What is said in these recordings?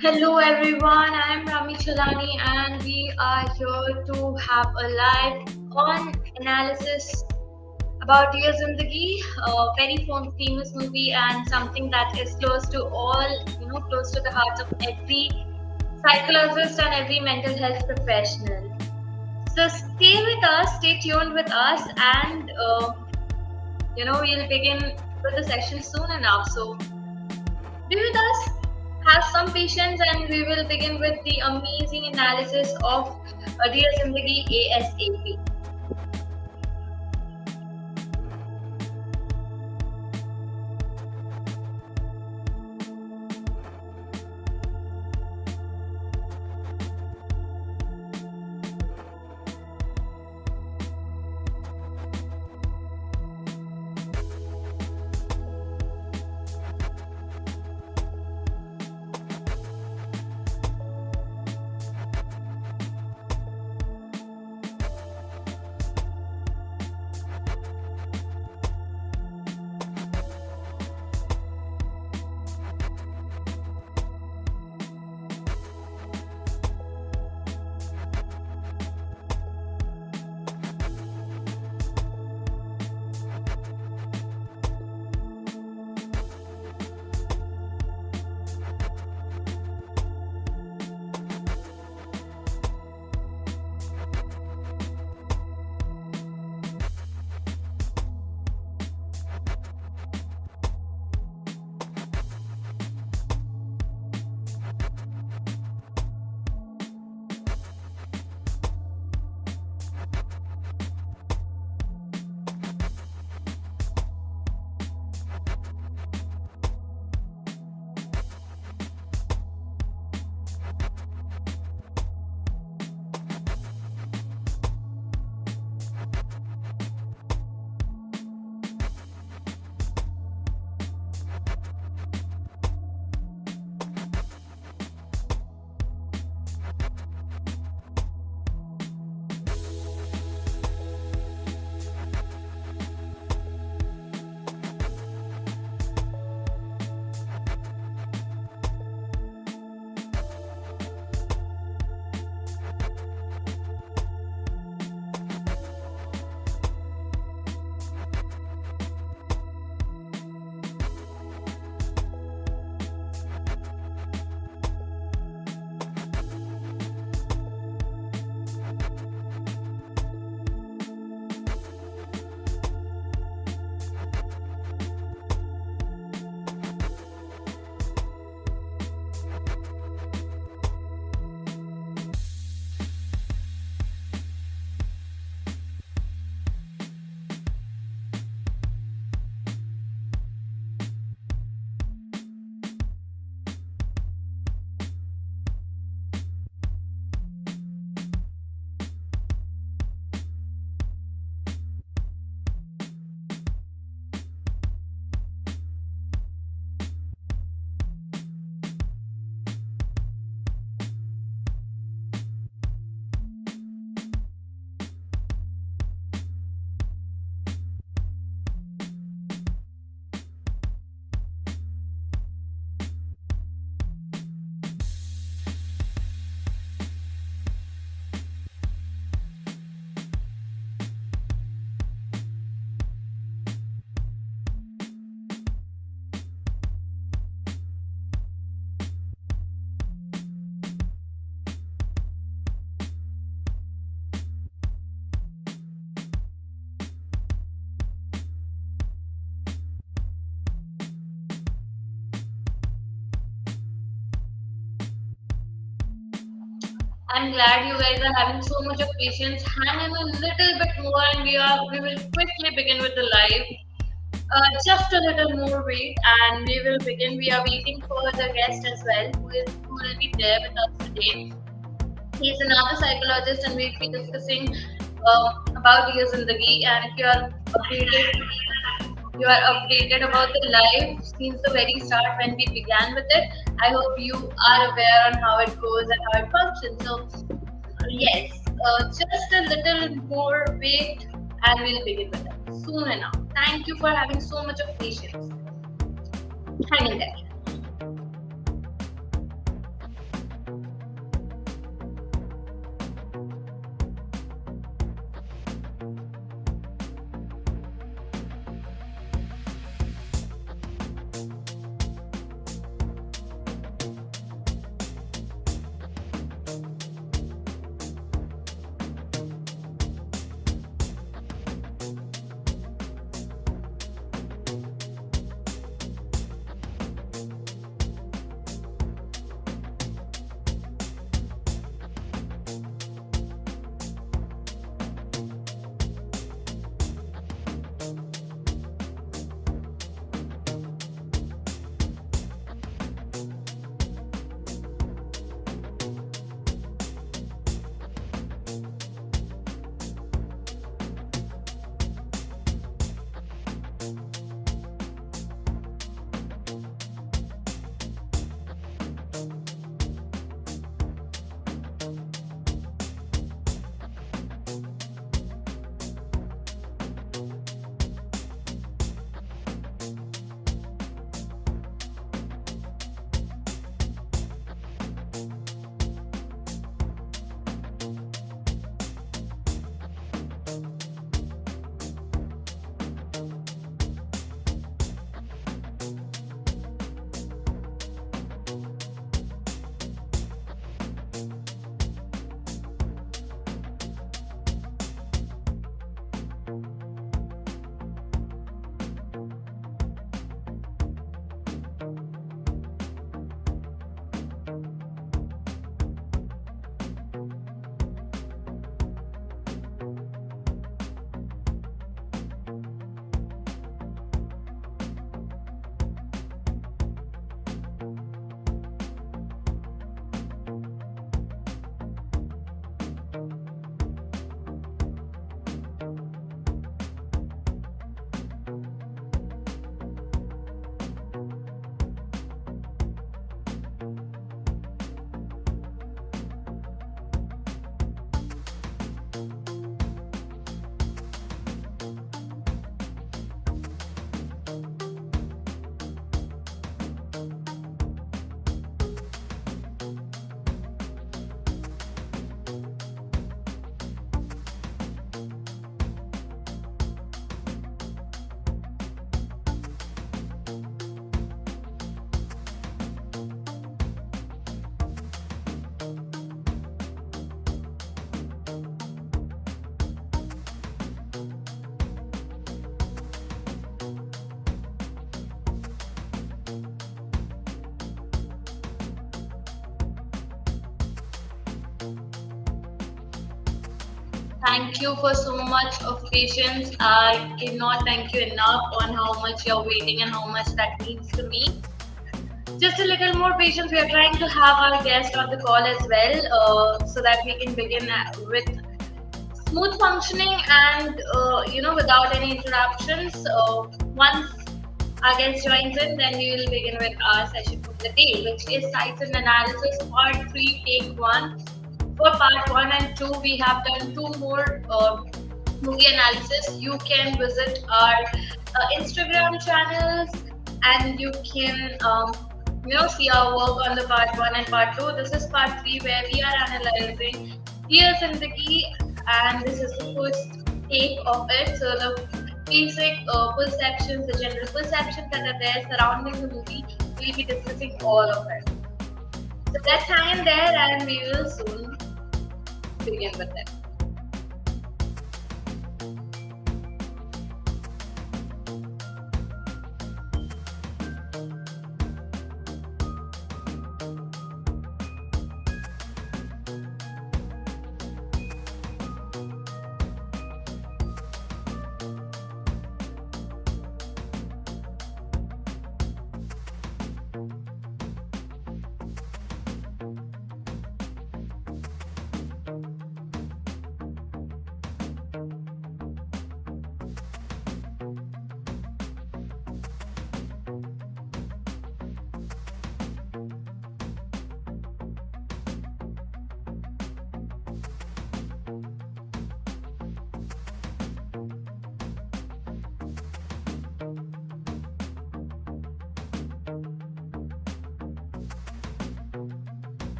Hello everyone, I am Rami Chalani and we are here to have a live on analysis about Dear Zindagi, a very famous movie and something that is close to all, close to the hearts of every psychologist and every mental health professional. So stay with us, stay tuned with us and, we'll begin with the session soon enough. So be with us, have some patience, and we will begin with the amazing analysis of Dear Zindagi ASAP. I'm glad you guys are having so much of patience. Hang in a little bit more, and we will quickly begin with the live. Just a little more wait, and we will begin. We are waiting for the guest as well, who will be there with us today. He is another psychologist, and we'll be discussing about Dear Zindagi. And if you are updated about the live since the very start when we began with it. I hope you are aware on how it goes and how it functions. So yes, just a little more wait, and we'll begin with it soon enough. Thank you for having so much of patience. Hang in there. Thank you for so much of patience. I cannot thank you enough on how much you're waiting and how much that means to me. Just a little more patience. We are trying to have our guest on the call as well, so that we can begin with smooth functioning and without any interruptions. Once our guest joins in, then we will begin with our session for the day, which is Sites and Analysis Part 3, Take 1. For Part 1 and 2, we have done two more movie analysis. You can visit our Instagram channels and you can see our work on the Part 1 and Part 2. This is Part 3 where we are analyzing Dear Zindagi, and this is the first take of it. So the basic perceptions, the general perceptions that are there surrounding the movie, we'll be discussing all of it. So let's hang in there and we will soon begin with it.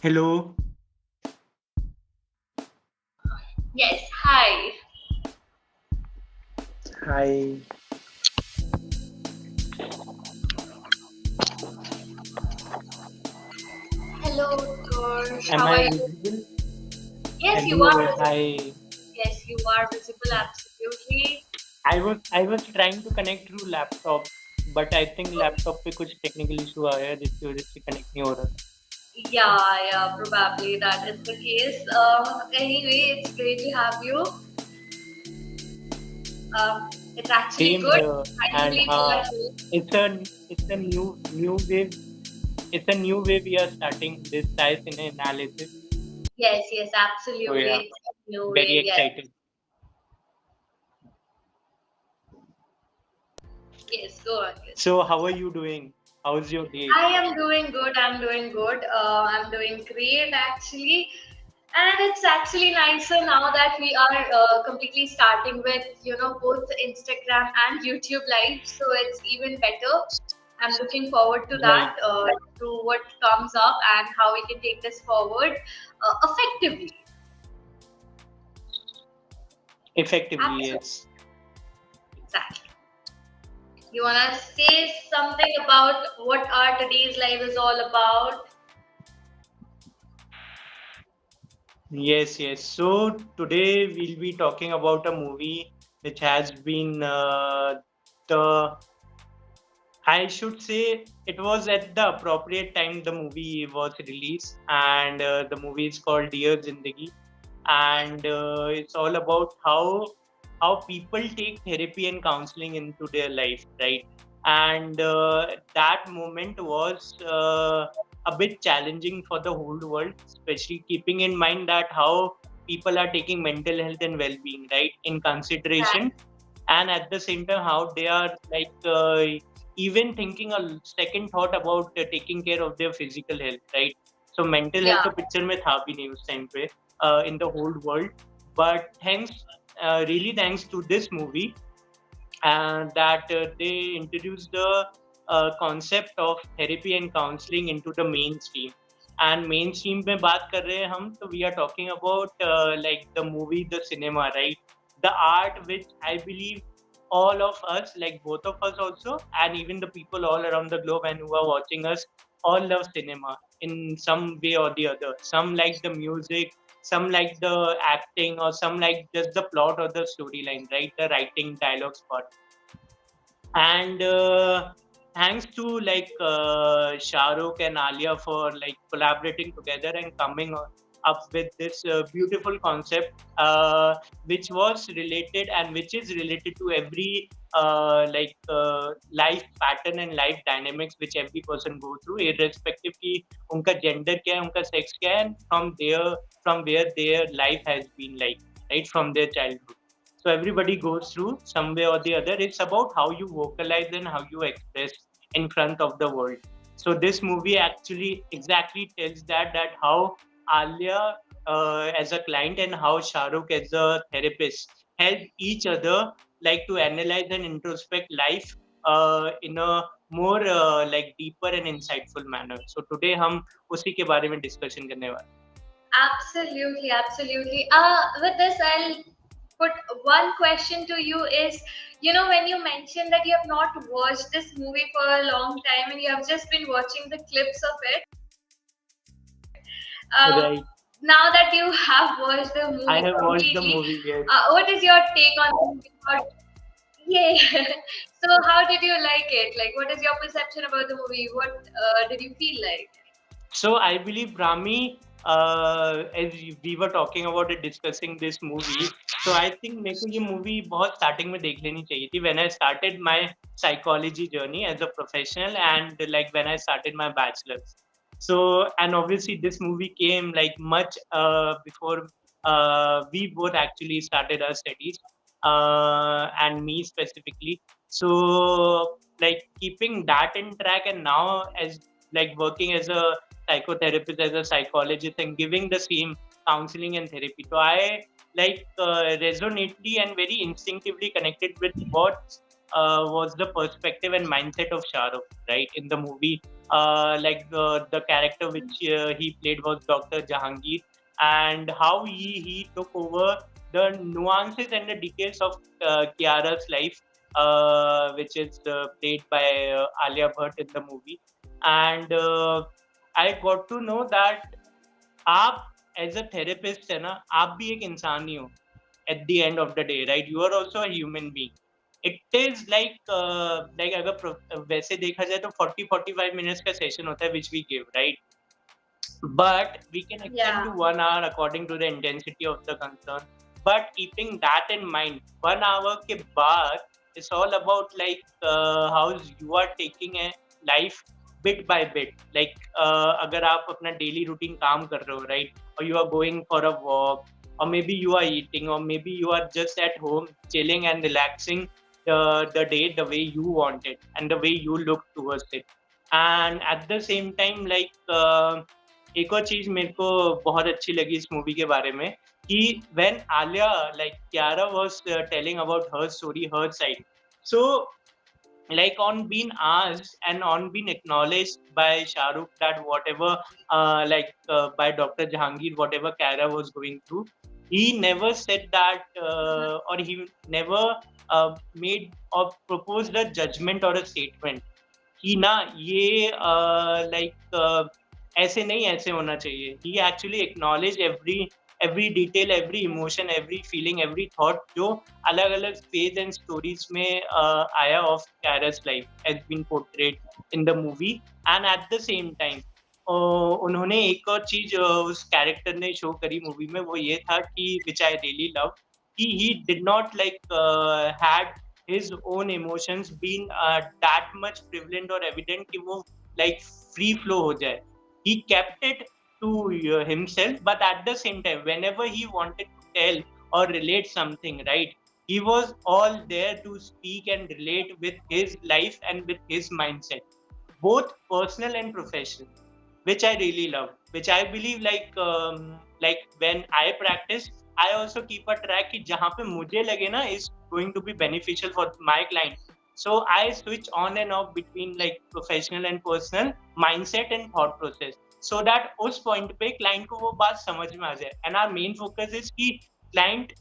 Hello. Yes, hi. Hi. Hello, George. Am How I are you? visible? Yes, you are Hello. visible. Hi. Yes, you are visible, absolutely. I was trying to connect through laptop, but I think laptop पे कुछ technical issue आया है जिसकी वजह से connect नहीं हो रहा था. Yeah, probably that is the case. Anyway, it's great to have you. It's actually Same good. here. And Finally, we are here. it's a new wave. It's a new way we are starting this science in analysis. Yes, yes, So absolutely. yeah, It's a new very wave, yes. excited. Yes, go on. Yes. So how are you doing? How's your day? I am doing good. I'm doing good. I'm doing great actually. And it's actually nicer now that we are completely starting with, both Instagram and YouTube Live. So it's even better. I'm looking forward to Right. that, to what comes up and how we can take this forward effectively. Effectively, Absolutely. yes. Exactly. You want to say something about what our today's live is all about? Yes, yes. So today we'll be talking about a movie which has been the I should say it was at the appropriate time the movie was released, and the movie is called Dear Zindagi, and it's all about how people take therapy and counseling into their life, right? And that moment was a bit challenging for the whole world, especially keeping in mind that how people are taking mental health and well-being, right, in consideration, and at the same time how they are like even thinking a second thought about taking care of their physical health, right? So mental health Yeah, तो picture में था भी नहीं उस time पे in the whole world, but thanks really thanks to this movie that they introduced the concept of therapy and counseling into the mainstream. And mainstream में बात कर रहे हैं हम तो we are talking about like the movie, the cinema, right? The art which I believe all of us, like both of us also, and even the people all around the globe and who are watching us, all love cinema in some way or the other. Some like the music, some like the acting, or some like just the plot or the storyline, right? The writing, dialogues part. And thanks to like Shah Rukh and Alia for like collaborating together and coming up with this beautiful concept, which was related and which is related to every life pattern and life dynamics which every person go through, irrespective की उनका gender क्या है, उनका sex क्या है, and from where their life has been like, right, from their childhood. So everybody goes through some way or the other. It's about how you vocalize and how you express in front of the world. So this movie actually exactly tells that how Alia as a client and how Shahrukh as a therapist help each other like to analyze and introspect life in a more like deeper and insightful manner. So today हम उसी के बारे में discussion करने वाले हैं. absolutely, absolutely. With this, I'll put one question to you is, when you mentioned that you have not watched this movie for a long time and you have just been watching the clips of it, uh, Right. now that you have watched the I movie have watched the completely, movie. Yes. what is your take on the movie? Yeah. So, how did you like it? Like, what is your perception about the movie? What did you feel like? So I believe Brahmi, as we were talking about it, discussing this movie. So I think मेरे को ये movie बहुत starting में देख लेनी चाहिए थी when I started my psychology journey as a professional and like when I started my bachelor's. So and obviously this movie came like much before we both actually started our studies and me specifically. So like keeping that in track and now as like working as a psychotherapist, as a psychologist, and giving the same counseling and therapy. So I like resonately and very instinctively connected with what was the perspective and mindset of Shah Rukh, right, in the movie. like the character which he played was Dr. Jahangir, and how he took over the nuances and the details of Kiara's life, which is played by Alia Bhatt in the movie. And I got to know that आप as a therapist है ना, आप भी एक इंसान ही हो at the end of the day, right? You are also a human being. It is like अगर वैसे देखा जाए तो 40-45 मिनट्स का सेशन होता है which we give, right? But we can extend to Yeah. 1 hour according to the intensity of the concern. But keeping that in mind, 1 hour ke baad, it's all about like how you are taking a life bit by bit. Like अगर आप अपना daily routine काम कर रहे हो, right? Or you are going for a walk, or maybe you are eating, or maybe you are just at home chilling and relaxing the day the way you want it and the way you look towards it. And at the same time, like एक और चीज मेरे को बहुत अच्छी लगी इस movie के बारे में कि when Alia like Kiara was telling about her story, her side, so like on being asked and on being acknowledged by Shahrukh that whatever by Dr. Jahangir, whatever Kara was going through, he never said that or he never made or proposed a judgment or a statement कि ना ये ऐसे नहीं, ऐसे होना चाहिए. He actually acknowledge every detail, every emotion, every feeling, every thought जो अलग अलग फेज एंड स्टोरीज में आया of Cyrus life has been portrayed in the movie. And at the same time उन्होंने एक और चीज उस कैरेक्टर ने शो करी मूवी में, वो ये था कि विच आई रियली लव, कि he did not had his own emotions been that much prevalent or evident कि वो like free flow हो जाए. He kept it to himself, but at the same time whenever he wanted to tell or relate something, right, he was all there to speak and relate with his life and with his mindset, both personal and professional, which I really love, which I believe like when I practice, I also keep a track कि जहाँ पे मुझे लगे ना is going to be beneficial for my client. So I switch on and off between like professional and personal mindset and thought process, so that उस point पे client को वो बात समझ में आ जाए. And our main focus is कि client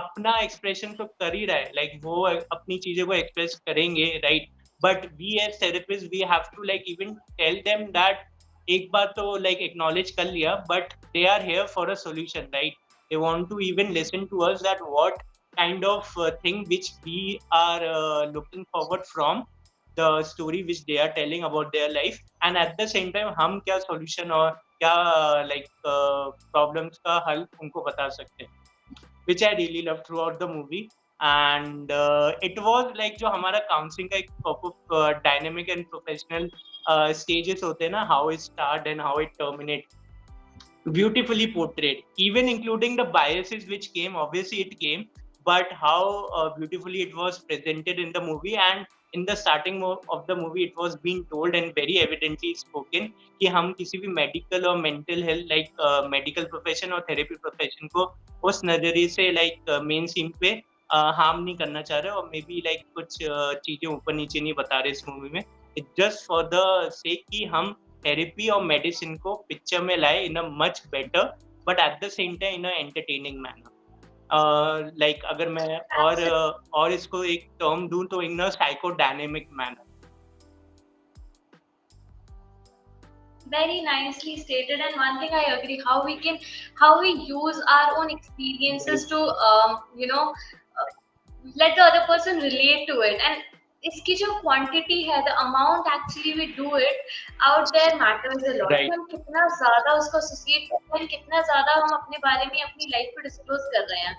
अपना एक्सप्रेशन तो कर ही रहा है, लाइक वो अपनी चीजें को एक्सप्रेस करेंगे, right? But we as therapist we have to like even tell them that एक बार तो लाइक एक्नॉलेज कर लिया, but they are here for a solution, right? They want to even listen to us that what kind of thing which we are looking forward from the story which they are telling about their life, and at the same time हम क्या solution और क्या problems का हल उनको बता सकते हैं, which I really loved throughout the movie. And it was like जो हमारा काउंसलिंग का एक proper dynamic and professional stages होते हैं ना, how it start and how it terminate, beautifully portrayed, even including the biases which came, obviously it came, but how beautifully it was presented in the movie. And in the starting of the movie it was being told and very evidently spoken कि हम किसी भी medical और mental health like medical profession और therapy profession को उस नजरिए से लाइक मेन सीन पे हार्म नहीं करना चाह रहे, और मे बी लाइक कुछ चीजें ऊपर नीचे नहीं बता रहे इस मूवी में. It just for the sake कि हम थेरेपी और मेडिसिन को पिक्चर में लाए in a much better but at the same time in a entertaining manner. Like अगर मैं और इसको एक टर्म दूं तो in a psychodynamic manner. Very nicely stated. And one thing I agree, how we use our own experiences to let the other person relate to it. And इसकी जो quantity है, the amount actually we do it out there matters a lot. Right. हम कितना ज्यादा उसको associate करते हैं, कितना ज्यादा हम अपने बारे में अपनी लाइफ को डिस्क्लोज कर रहे हैं.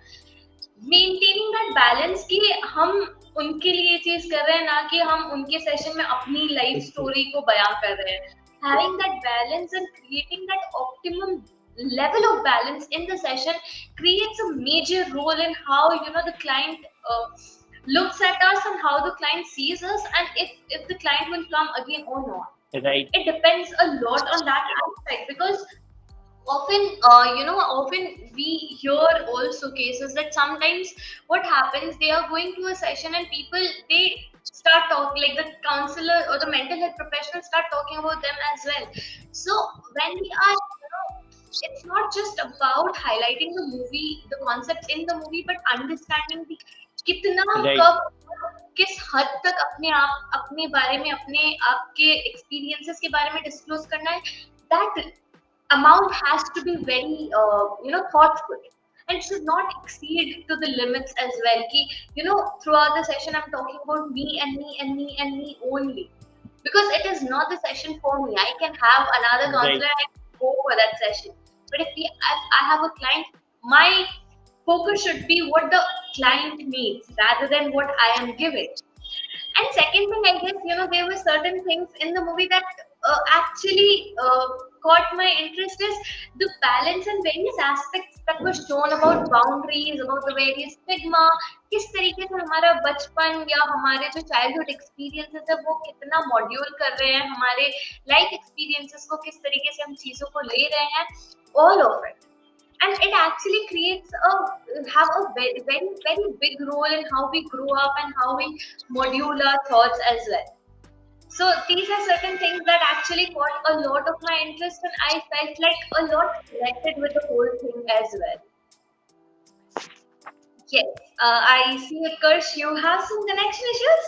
मेंटेनिंग दैट बैलेंस कि हम उनके लिए चीज कर रहे हैं, ना कि हम उनके सेशन में अपनी लाइफ स्टोरी को बयां कर रहे हैं. Having that balance and creating that optimum level of balance in the session creates a major role in how the client looks at us and how the client sees us, and if the client will come again or not. Right. It depends a lot on that aspect, because often often we hear also cases that sometimes what happens, they are going to a session and people, start talking, like the counselor or the mental health professionals start talking about them as well. So when we are, it's not just about highlighting the movie, the concepts in the movie, but understanding the कितना Right. कब किस हद तक अपने आप अपने बारे में अपने आपके एक्सपीरियंसेस के बारे में डिस्क्लोज करना है, that amount has to be very thoughtful and should not exceed to the limits as well ki, throughout the session I'm talking about me and me and me and me only, because it is not the session for me. I can have another Right. counselor, I can go for that session, but if I have a client, my focus should be what the client needs rather than what I am giving. And second thing, I guess, there were certain things in the movie that actually caught my interest is the balance and various aspects that were shown about boundaries, about the various stigma, किस तरीके से हमारा बचपन या हमारे जो childhood experiences है वो कितना मॉड्यूल कर रहे हैं हमारे लाइफ एक्सपीरियंसेस को, किस तरीके से हम चीजों को ले रहे हैं, all of it. And it actually creates a have a very very very big role in how we grow up and how we module our thoughts as well. So these are certain things that actually caught a lot of my interest, and I felt like a lot connected with the whole thing as well. Yes, I see, Utkarsh, you have some connection issues.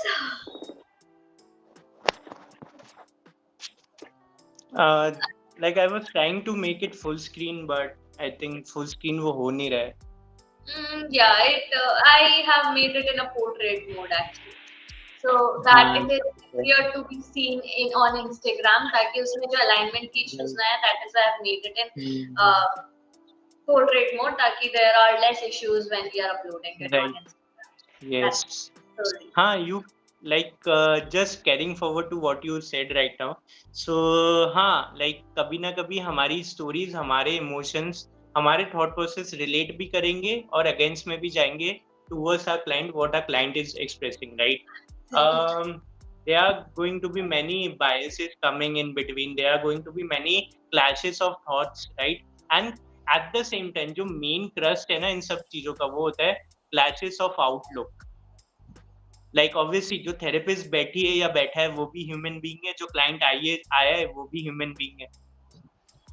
Uh, like I was trying to make it full screen, but I think full screen वो हो नहीं रहा है. Yeah, I have made it in a portrait mode actually, so that it is easier to be seen in on Instagram. ताकि उसमें जो alignment की issues ना है, that is why I've made it in portrait mode, ताकि there are less issues when we are uploading it on Right. Instagram. Yes. That's totally. You like just carrying forward to what you said right now. So like कभी ना कभी हमारी stories, हमारे emotions, हमारे thought process relate भी करेंगे और against में भी जाएंगे towards our client, what our client is expressing, right? Right. There are going to be many biases coming in between. There are going to be many clashes of thoughts, right? And at the same time, जो main trust है ना इन सब चीजों का, वो होता है clashes of outlook. Like obviously जो थेरेपिस्ट बैठी है या बैठा है वो भी ह्यूमन बीइंग है, जो क्लाइंट आया है वो भी ह्यूमन बीइंग है,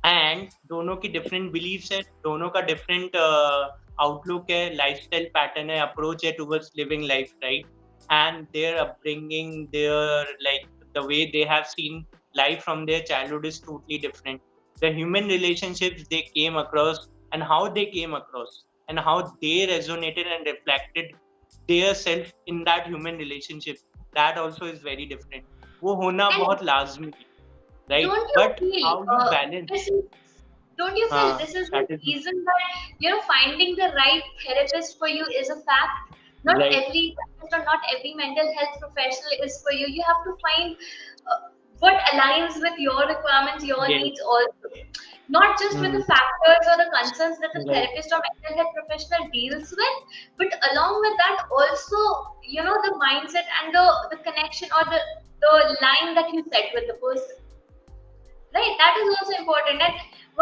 एंड दोनों की डिफरेंट बिलीव्स है, दोनों का डिफरेंट आउटलुक है, लाइफस्टाइल पैटर्न है, अप्रोच है towards living life, right? And their upbringing, their like the way they have seen life from their childhood is totally different. The human relationships they came across and how they came across and how they resonated and reflected their self in that human relationship, that also is very different. वो होना And बहुत लाजमी है, right? don't you But feel how you this balance, is don't you feel this is the that is reason that finding the right therapist for you is a fact? Not right. every therapist or not every mental health professional is for you. You have to find what aligns with your requirements, your Yes. needs also. Not just with the factors or the concerns that the Right. therapist or mental health professional deals with, but along with that also, the mindset and the connection or the line that you set with the person. Right, that is also important. And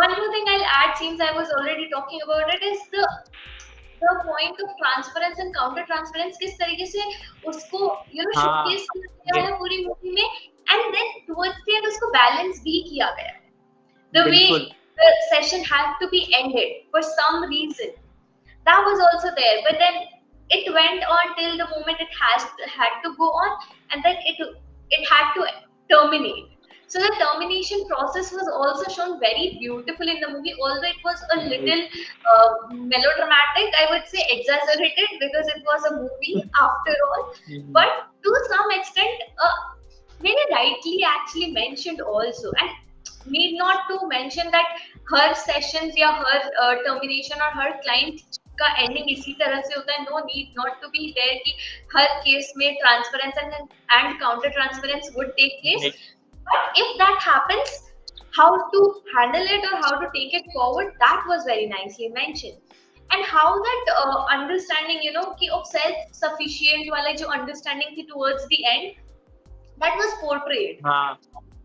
one more thing I'll add, since I was already talking about it, is the point of transference and counter transference. किस तरीके से उसको हाँ. showcase किया गया Yes. है पूरी movie में, and then towards the end उसको balance भी किया गया है. The बिल्कुल. way the session had to be ended for some reason, that was also there, but then it went on till the moment it had to go on, and then it had to terminate. So the termination process was also shown very beautiful in the movie, although it was a little melodramatic, I would say exaggerated, because it was a movie after all. But to some extent, very rightly actually mentioned also, and need not to mention that her sessions या her termination और her client का ending इसी तरह से होता है. No need not to be there कि हर case में transference and counter transference would take place. Right. But if that happens, how to handle it or how to take it forward, that was very nicely mentioned. And how that understanding, कि of self-sufficient वाला जो understanding थी towards the end, that was portrayed हाँ.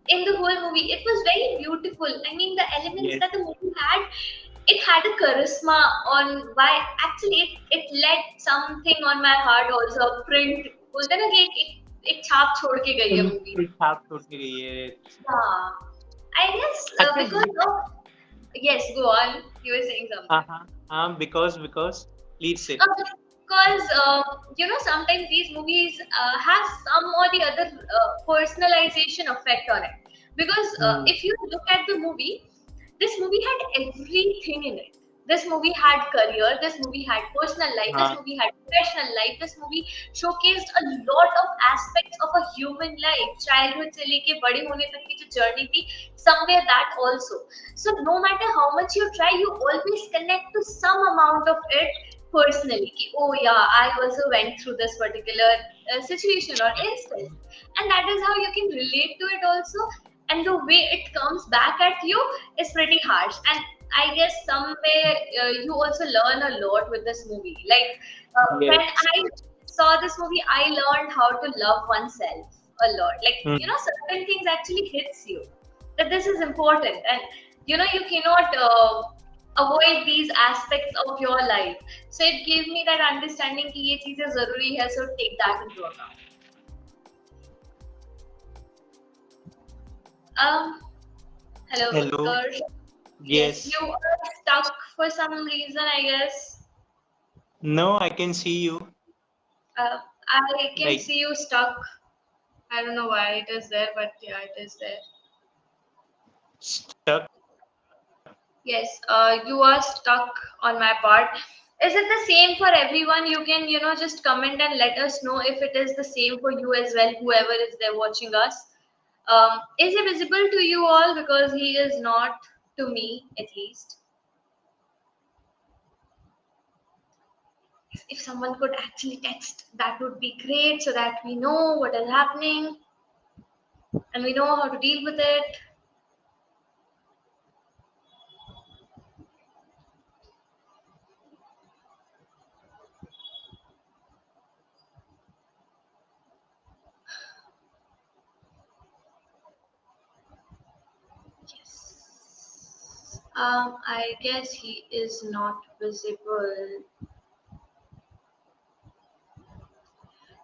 in the whole movie. It was very beautiful. I mean, the elements Yes. that the movie had, it had a charisma on why actually it led something on my heart also. A print बोलते हैं ना कि एक छाप छोड़ के गई है मूवी। एक छाप छोड़ के गई है। हाँ, I guess अच्छा because of, yes, go on. You were saying हाँ something. हाँ हाँ, because please say. Because sometimes these movies have some or the other personalization effect on it. Because Hmm. if you look at the movie, this movie had everything in it. This movie had career, this movie had personal life, this हाँ movie had professional life, this movie showcased a lot of aspects of a human life, childhood से लेके बड़े होने तक की जो journey थी, somewhere that also. So no matter how much you try, you always connect to some amount of it personally. Ki, oh yeah, I also went through this particular situation or instance, and that is how you can relate to it also. And the way it comes back at you is pretty harsh. And I guess somewhere you also learn a lot with this movie. Like when yes. I saw this movie, I learned how to love oneself a lot. Like Hmm. certain things actually hits you that this is important, and you cannot avoid these aspects of your life. So it gave me that understanding कि ये चीजें जरूरी है, so take that into account. Um, Hello, Hello. Utkarsh. Yes, Yes. you are stuck for some reason, I guess. No, I can see you. Uh, I can Like see you stuck. I don't know why it is there, but yeah, it is there. stuck. Yes, you are stuck on my part. Is it the same for everyone? You can, just comment and let us know if it is the same for you as well, whoever is there watching us. Is he visible to you all? Because he is not to me, at least. If someone could actually text, that would be great so that we know what is happening and we know how to deal with it. Yes. I guess he is not visible.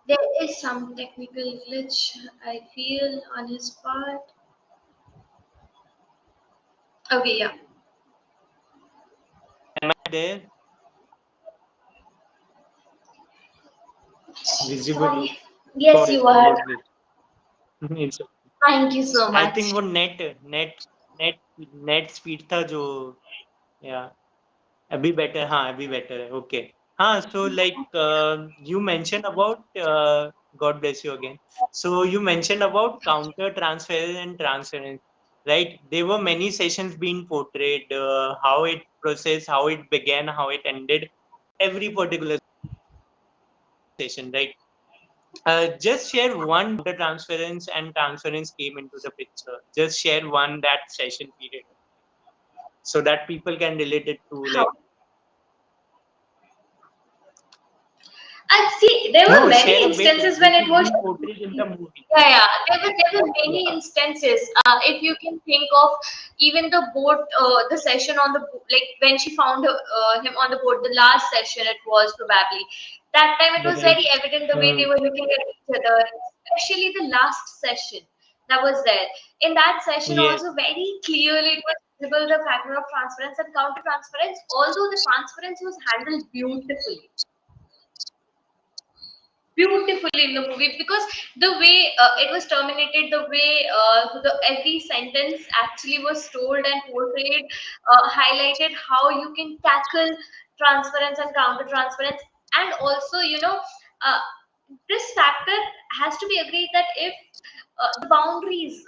There is some technical glitch, I feel, on his part. Okay, yeah. Am I there? Visible. Sorry. Yes, Got it. you are. Got it. It's Thank you so I much. Think वो net net speed था जो या अभी better हाँ अभी better है okay हाँ so like you mention about God bless you again so you mention about counter transference and transference right there were many sessions being portrayed how it processed how it began how it ended every particular session right just share one transference and transference came into the picture just share one that session period so that people can relate it to How? like See, there were no share many a bit instances when which it is was. being portrayed in the movie. Yeah, there were many Yeah. instances. If you can think of even the boat, the session on the like when she found him on the boat, the last session it was probably that time it was Right. very evident the way they Hmm. were looking at each other, especially the last session that was there. In that session, Yes. also very clearly it was visible the factor of transference and counter transference. Although the transference was handled beautifully in the movie because the way it was terminated, the way every sentence actually was told and portrayed, highlighted how you can tackle transference and counter transference. And also, uh, this factor has to be agreed that if the boundaries,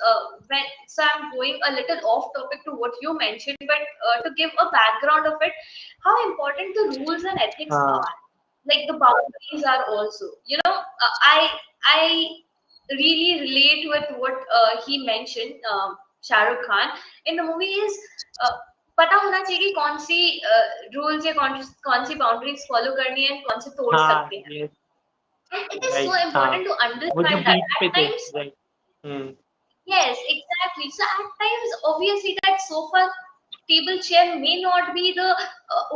when so I'm going a little off topic to what you mentioned, but to give a background of it, how important the rules and ethics Uh, are, like the boundaries are also, I really relate with what he mentioned, Shah Rukh Khan in the movie is uh, पता होना चाहिए कि कौन सी rules या कौन सी boundaries follow करनी है and कौन से तोड़ हाँ सकते हैं. yes And it is so right हाँ important to वो जो understand that बीच पे at थे times. right hmm. Yes, exactly. So at times, obviously, that sofa table chair may not be the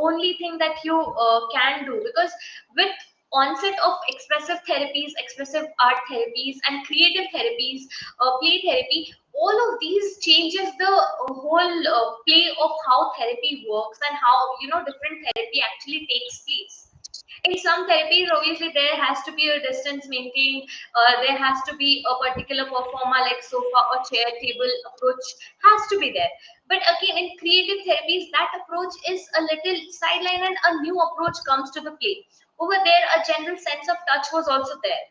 only thing that you can do, because with onset of expressive therapies, expressive art therapies, and creative therapies, play therapy, all of these changes the whole play of how therapy works and how different therapy actually takes place. In some therapies, obviously there has to be a distance maintained. There has to be a particular performer like sofa or chair table approach has to be there. But again, in creative therapies, that approach is a little sideline and a new approach comes to the play. Over there, a general sense of touch was also there.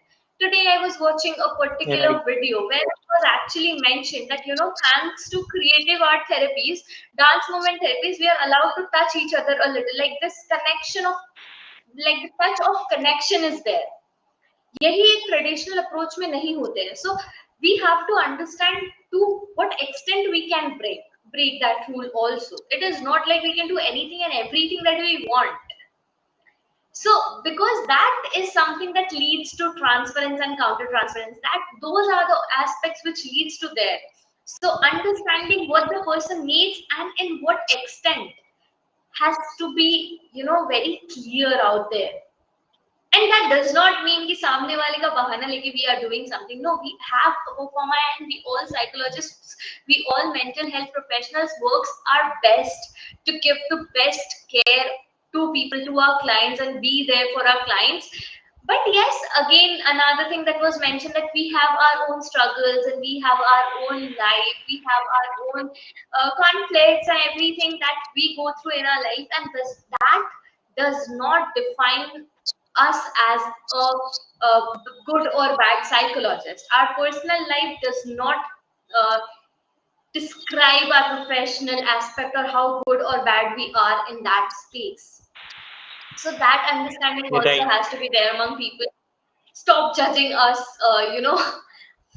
Today I was watching a particular Right. video where it was actually mentioned that thanks to creative art therapies, dance movement therapies, we are allowed to touch each other a little, like this connection of, like the touch of connection is there. यही एक traditional approach में नहीं होते हैं. So we have to understand to what extent we can break that rule also. It is not like we can do anything and everything that we want. So because that is something that leads to transference and counter transference, that those are the aspects which leads to there. So understanding what the person needs and in what extent has to be very clear out there. And that does not mean कि सामने वाले का बहाना लेके we are doing something. No, we have a performer and we all psychologists, we all mental health professionals works our best to give the best care to people, to our clients, and be there for our clients. But yes, again, another thing that was mentioned, that we have our own struggles and we have our own life, we have our own conflicts and everything that we go through in our life, and that does not define us as a good or bad psychologist. Our personal life does not uh, describe our professional aspect or how good or bad we are in that space. So that understanding also Right. has to be there among people. Stop judging us,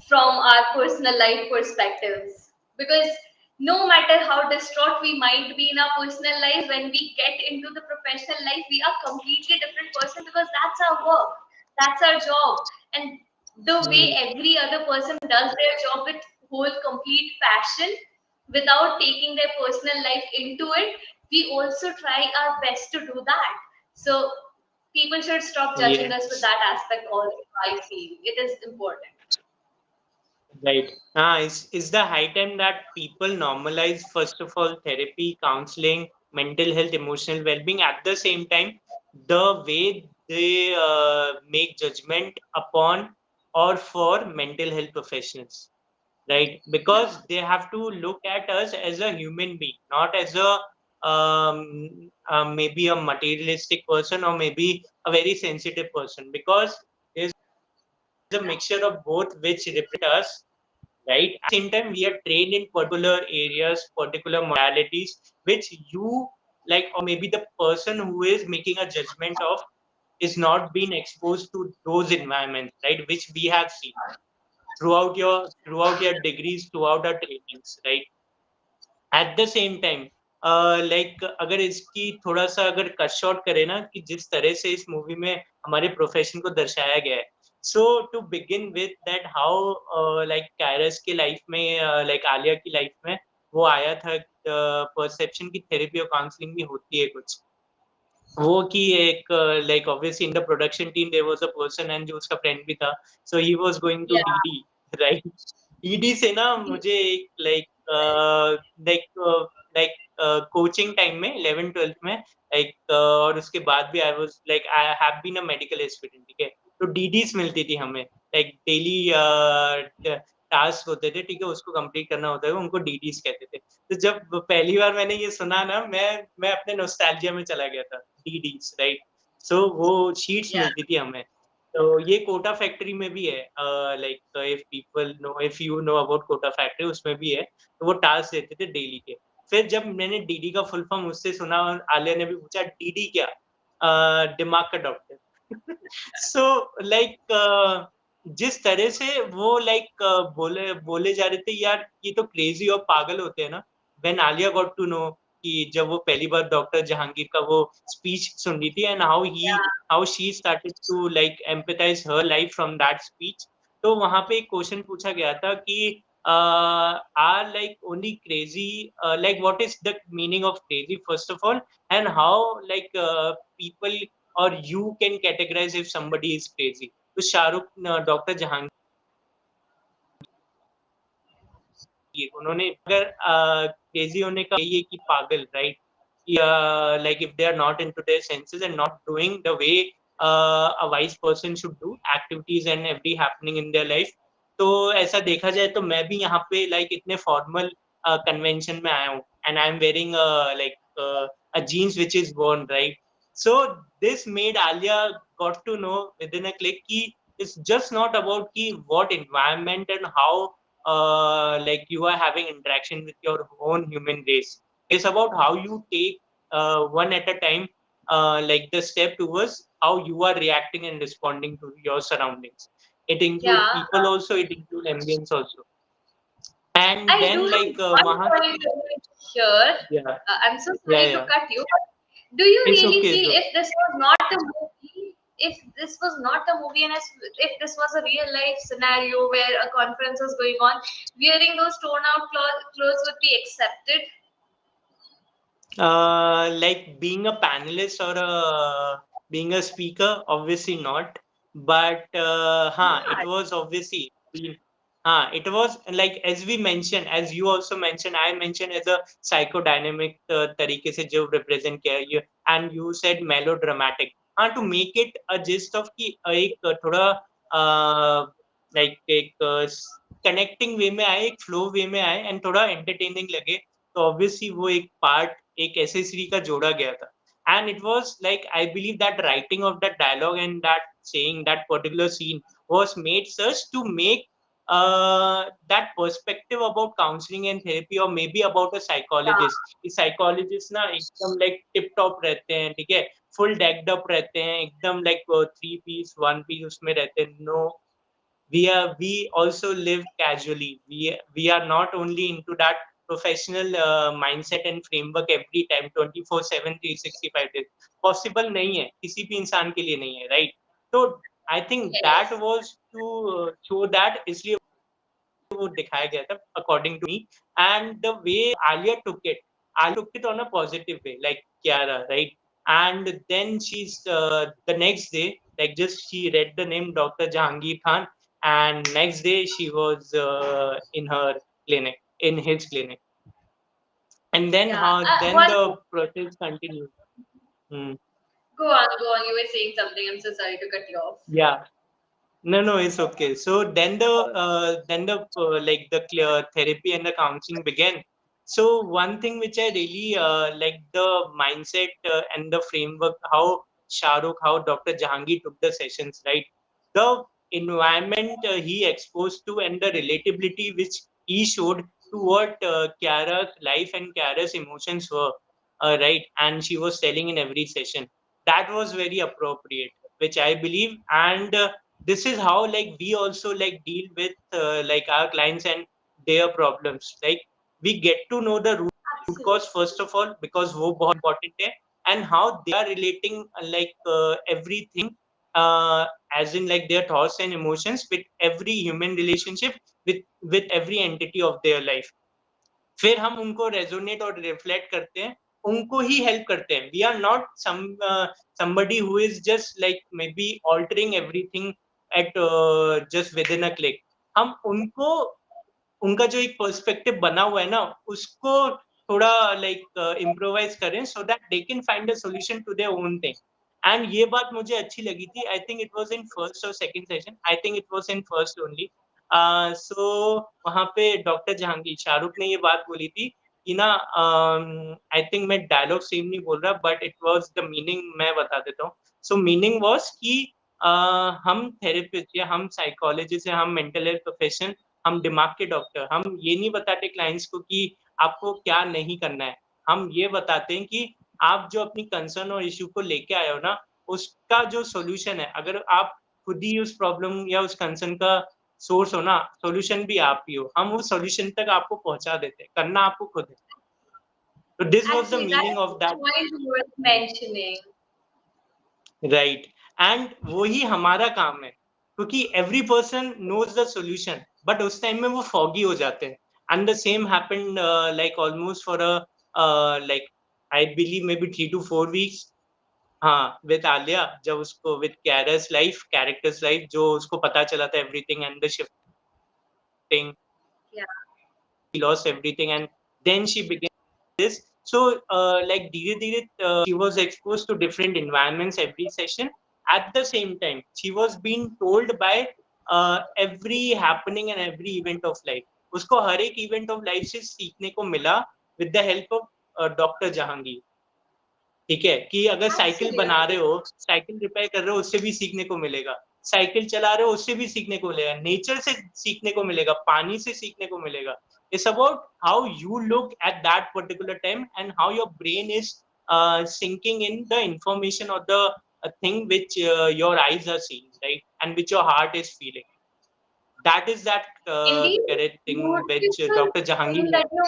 from our personal life perspectives. Because no matter how distraught we might be in our personal life, when we get into the professional life, we are completely different person, because that's our work, that's our job. And the way Mm, every other person does their job with whole complete passion without taking their personal life into it, we also try our best to do that. So people should stop judging us with yes. that aspect also. I feel it is important. Right. Is the high time that people normalize, first of all, therapy, counseling, mental health, emotional well-being. At the same time, the way they make judgment upon or for mental health professionals, right? Yeah. Because they have to look at us as a human being, not as a maybe a materialistic person or maybe a very sensitive person. Because there's a mixture of both which represent us, right? At the same time, we are trained in particular areas, particular modalities, which you like, or maybe the person who is making a judgment of is not being exposed to those environments, right? Which we have seen throughout your degrees, throughout our trainings, right? Eight the same time like अगर इसकी थोड़ा सा अगर cut short करे ना कि जिस तरह से इस मूवी में हमारे प्रोफेशन को दर्शाया गया है, so to begin with that how like Cyrus की लाइफ में लाइक आलिया की लाइफ में वो आया था परसेप्शन की थेरेपी और काउंसलिंग भी होती है कुछ वो कि एक like obviously in the production team there was a person and जो उसका फ्रेंड भी था, so he was going to Yeah. DD, right? DD से ना मुझे एक like like like coaching time में 11 12th में लाइक और उसके बाद भी I was like I have been a medical student, ठीक है? तो डीडीज मिलती थी हमें, लाइक डेली टास्क होते थे, ठीक है? उसको कंप्लीट करना होता है, उनको डीडीज कहते थे। तो जब पहली बार मैंने ये सुना ना, मैं अपने नॉस्टैल्जिया में चला गया था। DDs, right? सो वो शीट्स Yeah. मिलती थी हमें। तो ये कोटा फैक्ट्री में भी है, like if people know, if you know about Kota factory, उसमें भी है। तो वो टास्क देते थे डेली के। फिर जब मैंने डीडी का फुल फॉर्म उससे सुना और आलिया ने भी पूछा डीडी क्या? दिमाग का डॉक्टर। सो लाइक जिस तरह से वो लाइक बोले बोले जा रहे थे, यार ये तो क्रेजी और पागल होते हैं ना। When Alia got to know कि जब वो पहली बार डॉक्टर जहांगीर का वो स्पीच सुन रही थी and Yeah. How she started to like empathize her life from that speech. तो वहां पे एक क्वेश्चन पूछा गया था कि are like only crazy, like what is the meaning of crazy first of all, and how like people or you can categorize if somebody is crazy. तो Shahrukh doctor Jahangir उन्होंने अगर क्रेजी होने का ये कि पागल right like if they are not into their senses and not doing the way a wise person should do activities and every happening in their life. तो ऐसा देखा जाए तो मैं भी यहाँ पे like इतने फॉर्मल कन्वेंशन में आया हूँ and I'm wearing a jeans which is worn right. So this made Alia got to know within a click कि it's just not about कि what environment and how like you are having interaction with your own human race. It's about how you take one at a time, like the step towards how you are reacting and responding to your surroundings. It includes Yeah, people also, it includes ambience also. And I do then have like one point here. yeah, I'm so yeah, sorry to yeah. cut you. Do you It's really okay, it's feel okay. if this was not a movie, if this was not a movie, and if this was a real life scenario where a conference was going on, wearing those torn out clothes would be accepted? Like being a panelist or being a speaker, obviously not. But it Not. was obviously, it was like as we mentioned, as you also mentioned, I mentioned as a psychodynamic तरीके से जो represent किया you, and you said melodramatic. हाँ, to make it a gist of कि एक थोड़ा like एक connecting way में आए, एक flow way में आए, and थोड़ा entertaining लगे. तो ऑब्वियसली वो एक पार्ट एक एसेसरी का जोड़ा गया था and it was like I believe that writing of that dialogue and that saying that particular scene was made such to make that perspective about counseling and therapy or maybe about a Yeah, psychologist. इस psychologist ना एकदम like tip top रहते हैं, ठीक है, full decked up रहते हैं, एकदम like three piece one piece उसमें रहते हैं. No, we also live casually. We are not only into that professional mindset and framework every time 24/7 365 days. Possible नहीं है, किसी भी इंसान के लिए नहीं है, right? So I think that yes. was to show that, इसलिए वो दिखाया गया था according to me. And the way Alia took it on a positive way like Kiara, right? And then she's the next day, like just she read the name Dr. Jahangir Khan, and next day she was in her clinic, in his clinic. And then Yeah. how then One. the process continued. Hmm. Go on, go on. You were saying something. I'm so sorry to cut you off. Yeah. No, no, it's okay. So then the like the clear therapy and the counseling began. So one thing which I really like the mindset and the framework, how how Dr. Jahangir took the sessions, right? The environment he exposed to and the relatability which he showed to what Kiara's life and Kiara's emotions were, right? And she was telling in every session. That was very appropriate, which I believe. And this is how like we also like deal with like our clients and their problems. Like we get to know the root Absolutely. cause first of all, because वो बहुत important है, and how they are relating like everything uh, as in like their thoughts and emotions with every human relationship, with every entity of their life. फिर हम उनको resonate और reflect करते हैं, उनको ही हेल्प करते हैं. We are not somebody who is just like maybe altering everything at just within a click. हम उनको उनका जो एक पर्सपेक्टिव बना हुआ है ना, उसको थोड़ा लाइक इम्प्रोवाइज करें so that they can find a solution to their own thing. And ये बात मुझे अच्छी लगी थी. I think it was in first और second session. I think it was in first only. So वहां पे डॉक्टर जहांगीर शाहरुख ने ये बात बोली थी कि ना, आई थिंक मैं डायलॉग सेम नहीं बोल रहा but it was the meaning, मैं बता देता हूँ. सो मीनिंग वाज कि हम थेरेपिस्ट या हम साइकोलॉजिस्ट या हम मेंटल हेल्थ प्रोफेशन, हम दिमाग के डॉक्टर, हम ये नहीं बताते क्लाइंट्स को कि आपको क्या नहीं करना है. हम ये बताते हैं कि आप जो अपनी कंसर्न और इश्यू को लेके आए हो ना, उसका जो सॉल्यूशन है, अगर आप खुद ही उस प्रॉब्लम या उस कंसर्न का सोर्स हो ना, सॉल्यूशन भी आप ही हो. हम उस सॉल्यूशन तक आपको पहुंचा देते हैं, करना आपको खुद है. तो this was the Actually, that meaning is of the that. point worth mentioning. Right. And वो ही हमारा काम है, क्योंकि every person knows the solution but उस टाइम में वो फॉगी हो जाते हैं. And the same happened like almost for a like I believe maybe 3 to 4 weeks. हाँ, विद आलिया, जब उसको विद कैरेक्टर्स लाइफ, जो उसको पता चला था everything and the shifting, Yeah. she lost everything, and then she began this. So like धीरे धीरे she was exposed to different environments every session. At the same time, she was being told by every happening and every event of life. उसको हर एक event of life से सीखने को मिला with the help of doctor Jahangir. ठीक है, कि अगर साइकिल बना Absolutely. रहे हो, साइकिल रिपेयर कर रहे हो, उससे भी सीखने को मिलेगा, साइकिल चला रहे हो, उससे भी सीखने को मिलेगा, नेचर से सीखने को मिलेगा, पानी से सीखने को मिलेगा. It's about how you look at that particular time and how your brain is sinking in the information or the thing which your eyes are seeing, right, and which your heart is feeling. That is that Indeed, correct thing which beautiful Dr. thing Jahangir. that you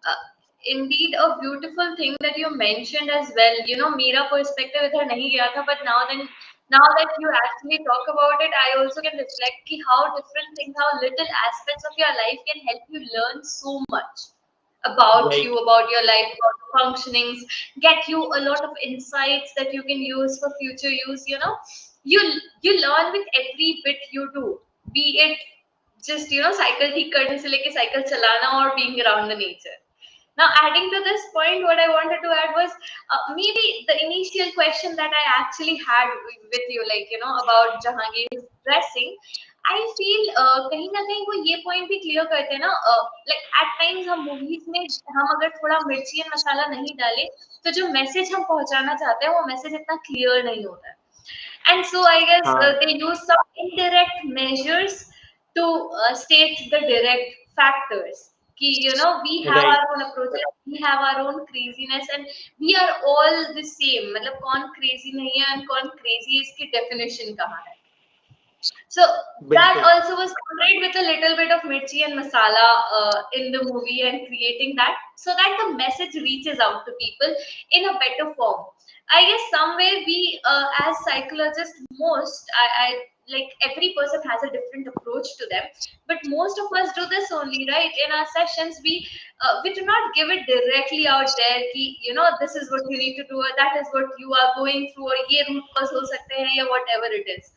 uh, indeed a beautiful thing that you mentioned as well. You know, मेरा perspective इधर नहीं गया था, but now that you actually talk about it, I also can reflect कि how different things, how little aspects of your life can help you learn so much about Right. you, about your life, about the functionings, get you a lot of insights that you can use for future use. You know, you you learn with every bit you do, be it just cycle ठीक करने से लेके cycle चलाना or being around the nature. Now, adding to this point, what I wanted to add was maybe the initial question that I actually had with you, like about Jahangir's dressing. I feel कहीं ना कहीं वो ये point भी clear करते हैं ना, like at times हम movies में हम अगर थोड़ा मिर्ची और मसाला नहीं डालें तो जो message हम पहुंचाना चाहते हैं वो message इतना clear नहीं होता है. And so I guess हाँ. they use some indirect measures to state the direct factors. Ki, we have Right. our own approach, we have our own craziness, and we are all the same. मतलब कौन crazy नहीं है and कौन crazy है इसकी definition कहाँ है. So that बिल्कुल. also was portrayed with a little bit of mirchi and masala in the movie and creating that so that the message reaches out to people in a better form. I guess somewhere we, as psychologists, I like every person has a different approach to them, but most of us do this only, right? In our sessions, we do not give it directly out there. Ki, this is what you need to do, or that is what you are going through, or ye root cause ho sakte hain, or whatever it is.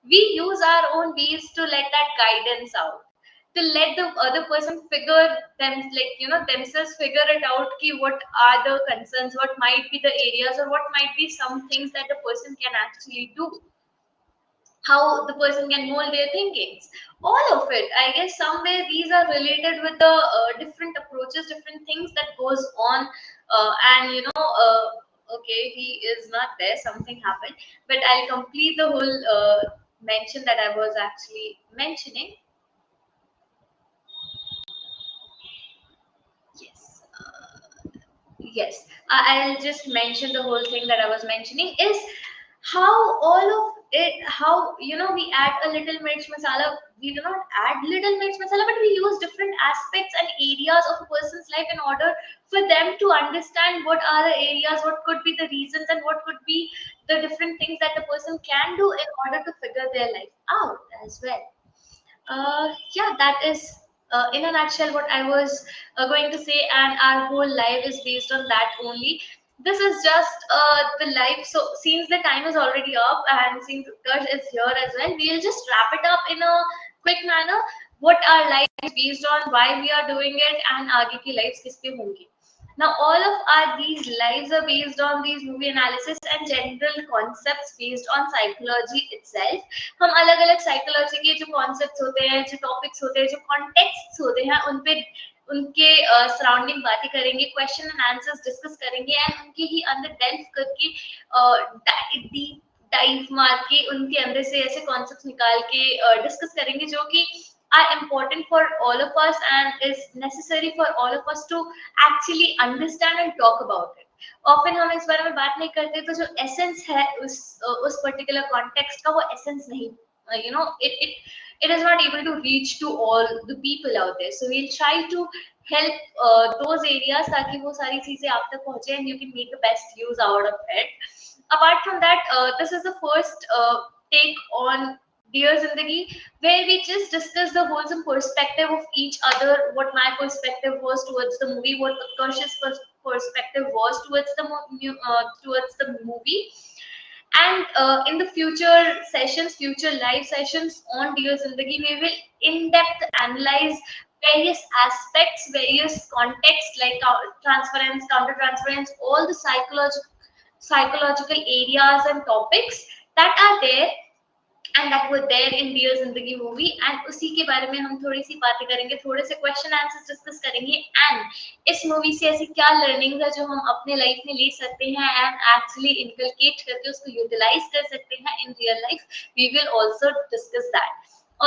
We use our own ways to let that guidance out, to let the other person figure them, like themselves figure it out ki what are the concerns, what might be the areas, or what might be some things that the person can actually do, how the person can mold their thinkings, all of it. I guess somewhere these are related with the different approaches, different things that goes on. And okay, he is not there, something happened, but I'll complete the whole mention that I was actually mentioning. Yes. Yes, I'll just mention the whole thing that I was mentioning is how all of it, how we add a little mirch masala. We do not add little mirch masala, but we use different aspects and areas of a person's life in order for them to understand what are the areas, what could be the reasons, and what could be the different things that the person can do in order to figure their life out as well. Yeah, that is in a nutshell what I was going to say, and our whole life is based on that only. This is just the life. So, since the time is already up, and since Utkarsh is here as well, we'll just wrap it up in a quick manner. What our life is based on, why we are doing it, and आगे की lives किस पे होंगी. Now, all of our these lives are based on these movie analysis and general concepts based on psychology itself. हम अलग अलग psychology के जो कॉन्सेप्ट्स होते हैं, जो टॉपिक्स होते हैं, जो कॉन्टेक्स्ट होते हैं, उन पे उनके सराउंडिंग बातें करेंगे, क्वेश्चन एंड आंसर्स डिस्कस करेंगे, एंड उनके ही अंदर डेल्व करके डीप डाइव मार के उनके अंदर से ऐसे कॉन्सेप्ट्स निकाल के डिस्कस करेंगे जो कि are important for all of us and is necessary for all of us to actually understand and talk about it. Often हम इस बारे में बात नहीं करते, तो जो एसेंस है उस पर्टिकुलर कॉन्टेक्स्ट का, वो एसेंस नहीं, it is not able to reach to all the people out there. So we'll try to help those areas ताकि वो सारी चीजें आप तक पहुंचे and you can make the best use out of it. Apart from that, this is the first take on Dear Zindagi, where we just discuss the wholesome perspective of each other, what my perspective was towards the movie, what Utkarsh's perspective was towards the towards the movie. And in the future sessions, future live sessions on Dear Zindagi, we will in depth analyze various aspects, various contexts like transference, counter transference, all the psychological areas and topics that are there and that were there in dear Zindagi movie and उसी के बारे में हम थोड़ी सी बातें करेंगे, थोड़े से क्वेश्चन आंसर्स डिस्कस करेंगे एंड इस मूवी से ऐसी क्या लर्निंग है जो हम अपने लाइफ में ले सकते हैं एंड एक्चुअली इनकलकेट करके उसको यूटिलाइज कर सकते हैं in real life. We will also discuss that.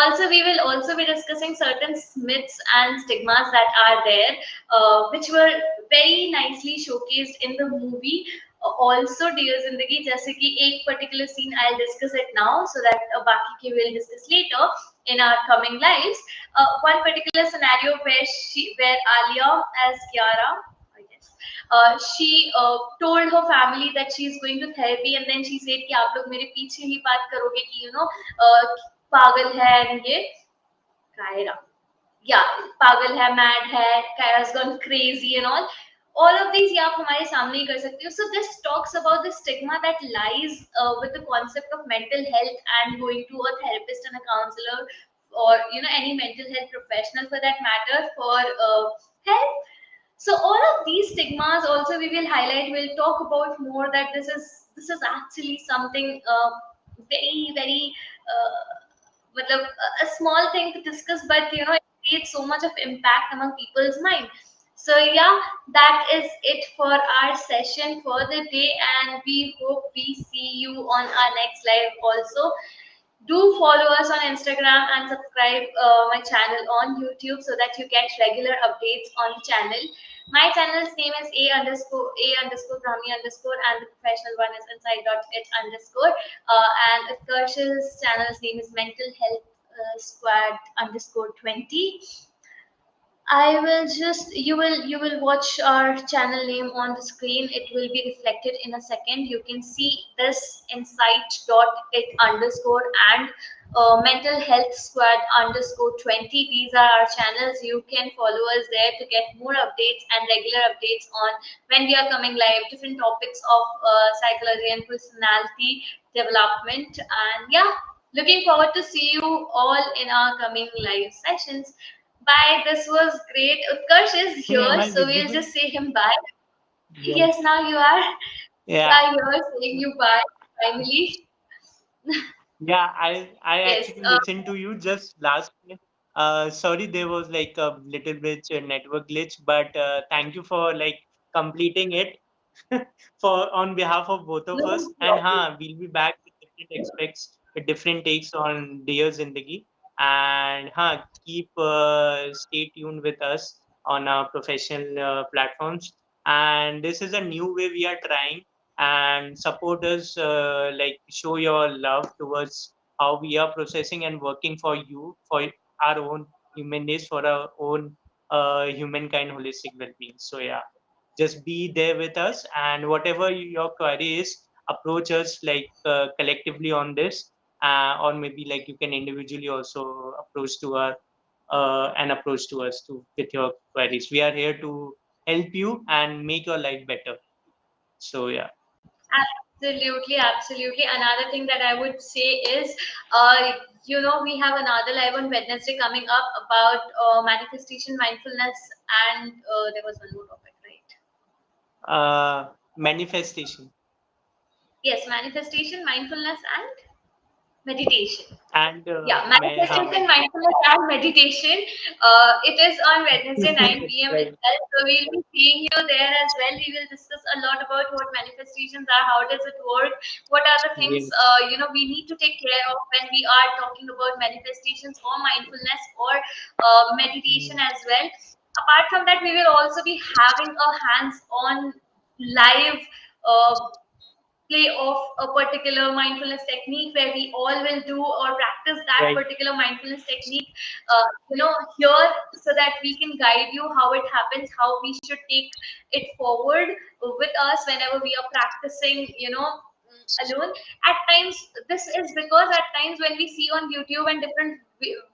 Also, we will also be discussing certain myths and stigmas that are there, which were very nicely showcased in the movie. Also, Dear Zindagi, जैसे कि एक particular scene I'll discuss it now so that बाकी के we'll discuss later in our coming lives. One particular scenario where Alia as Kiara, I guess, she told her family that she is going to therapy, and then she said कि आप लोग मेरे पीछे ही बात करोगे कि पागल है ये कायरा, yeah, पागल है, mad है, Kaira's gone crazy and all of these ये आप हमारे सामने ही कर सकते हो. So this talks about the stigma that lies with the concept of mental health and going to a therapist and a counselor, or any mental health professional for that matter, for help. So all of these stigmas also we will highlight. We'll talk about more that this is actually something very very matlab, a small thing to discuss, but it creates so much of impact among people's mind. So yeah, that is it for our session for the day, and we hope we see you on our next live also. Do follow us on Instagram and subscribe my channel on YouTube so that you get regular updates on the channel. My channel's name is a underscore Brahmi underscore, and the professional one is inside.it underscore. And Utkarsh's channel's name is mental health squad underscore 20. I will just you will watch our channel name on the screen. It will be reflected in a second. You can see this insight dot it underscore and mental health squad underscore 20. These are our channels. You can follow us there to get more updates and regular updates on when we are coming live, different topics of psychology and personality development. And yeah, looking forward to see you all in our coming live sessions. Bye. This was great. Utkarsh is Am here, I so we'll visible? just say him bye. Yes. Yes, now you are. Yeah. Yeah, you are saying you bye finally. Yeah, I Yes. actually listened to you just last minute. Sorry, there was like a little bit network glitch, but thank you for like completing it for on behalf of both of No us. And problem. we'll be back with different aspects, with different takes on Dear Zindagi. And keep stay tuned with us on our professional platforms. And this is a new way we are trying, and support us, like show your love towards how we are processing and working for you, for our own human days, for our own humankind holistic well-being. So yeah, just be there with us, and whatever your query is, approach us like collectively on this, or maybe like you can individually also approach to our and approach to us to with your queries. We are here to help you and make your life better. So yeah. Absolutely, absolutely. Another thing that I would say is, we have another live on Wednesday coming up about manifestation, mindfulness, and there was one more topic, right? Manifestation Yes, manifestation, mindfulness, and meditation. and Yeah, manifestation, meditation. mindfulness, and meditation. It is on Wednesday 9 p.m. Right. itself, so we'll be seeing you there as well. We will discuss a lot about what manifestations are, how does it work, what are the things Yes. we need to take care of when we are talking about manifestations or mindfulness or meditation Mm. as well. Apart from that, we will also be having a hands-on live. Play of a particular mindfulness technique where we all will do or practice that Right. particular mindfulness technique here, so that we can guide you how it happens, how we should take it forward with us whenever we are practicing alone. At times, this is because at times when we see on YouTube and different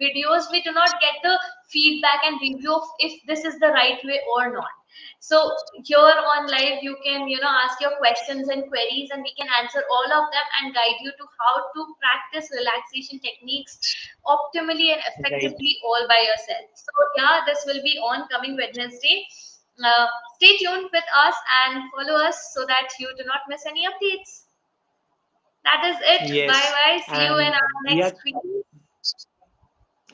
videos, we do not get the feedback and review of if this is the right way or not. So here on live, you can, ask your questions and queries, and we can answer all of them and guide you to how to practice relaxation techniques optimally and Right. effectively all by yourself. So yeah, this will be on coming Wednesday. Uh, Stay tuned with us and follow us so that you do not miss any updates. That is it. Bye Yes. bye. See you in And our we are next video.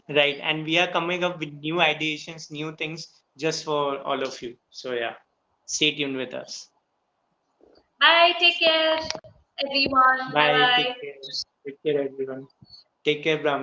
right, and we are coming up with new ideations, new things just for all of you. So yeah, stay tuned with us. Bye. Take care, everyone. Bye Bye. bye. Take care. Take care, everyone. Take care, Brahmi.